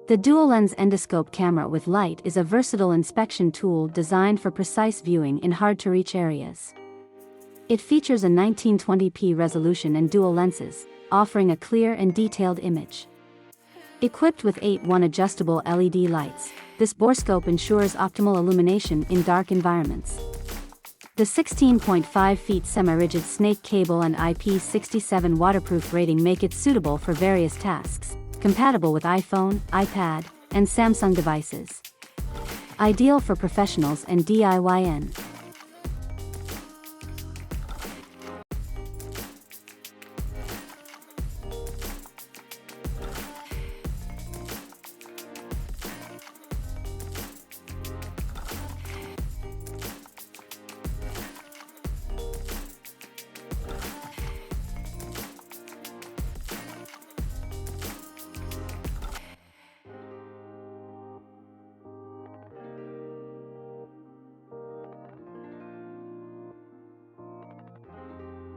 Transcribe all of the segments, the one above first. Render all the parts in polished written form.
The dual-lens endoscope camera with light is a versatile inspection tool designed for precise viewing in hard-to-reach areas. It features a 1920p resolution and dual lenses, offering a clear and detailed image. Equipped with 8-1 adjustable LED lights, this borescope ensures optimal illumination in dark environments. The 16.5 feet semi-rigid snake cable and IP67 waterproof rating make it suitable for various tasks, compatible with iPhone, iPad, and Samsung devices. Ideal for professionals and DIYN.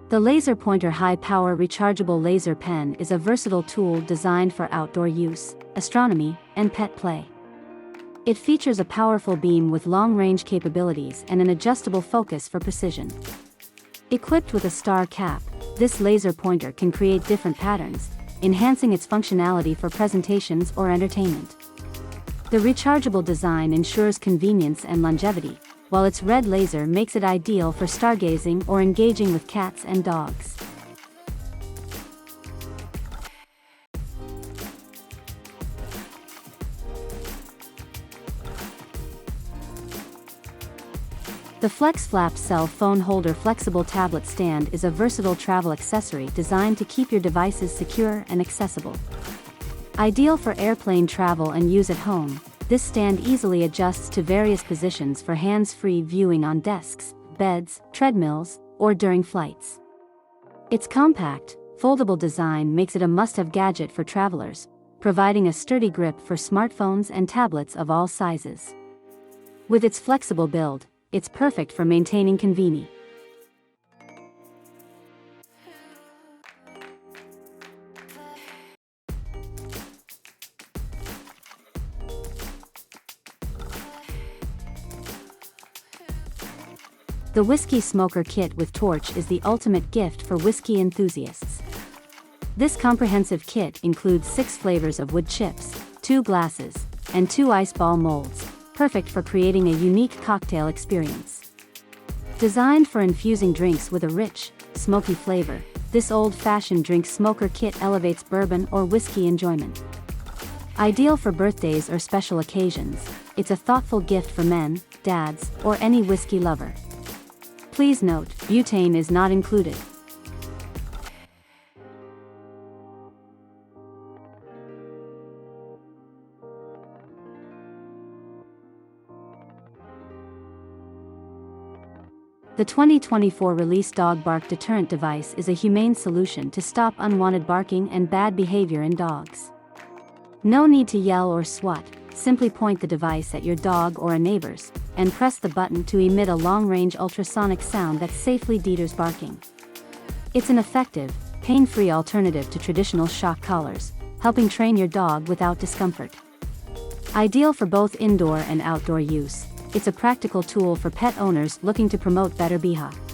The Lazer Pointer high-power rechargeable laser pen is a versatile tool designed for outdoor use, astronomy, and pet play. It features a powerful beam with long-range capabilities and an adjustable focus for precision. Equipped with a star cap, this laser pointer can create different patterns, enhancing its functionality for presentations or entertainment. The rechargeable design ensures convenience and longevity, while its red laser makes it ideal for stargazing or engaging with cats and dogs. The Flex Flap Cell Phone Holder Flexible Tablet Stand is a versatile travel accessory designed to keep your devices secure and accessible. Ideal for airplane travel and use at home, this stand easily adjusts to various positions for hands-free viewing on desks, beds, treadmills, or during flights. Its compact, foldable design makes it a must-have gadget for travelers, providing a sturdy grip for smartphones and tablets of all sizes. With its flexible build, it's perfect for maintaining convenience. The Whiskey Smoker Kit with Torch is the ultimate gift for whiskey enthusiasts. This comprehensive kit includes 6 flavors of wood chips, 2 glasses, and 2 ice ball molds, perfect for creating a unique cocktail experience. Designed for infusing drinks with a rich, smoky flavor, this old-fashioned drink smoker kit elevates bourbon or whiskey enjoyment. Ideal for birthdays or special occasions, it's a thoughtful gift for men, dads, or any whiskey lover. Please note, butane is not included. The 2024 release Dog Bark Deterrent device is a humane solution to stop unwanted barking and bad behavior in dogs. No need to yell or swat, simply point the device at your dog or a neighbor's, and press the button to emit a long-range ultrasonic sound that safely deters barking. It's an effective, pain-free alternative to traditional shock collars, helping train your dog without discomfort. Ideal for both indoor and outdoor use, it's a practical tool for pet owners looking to promote better behavior.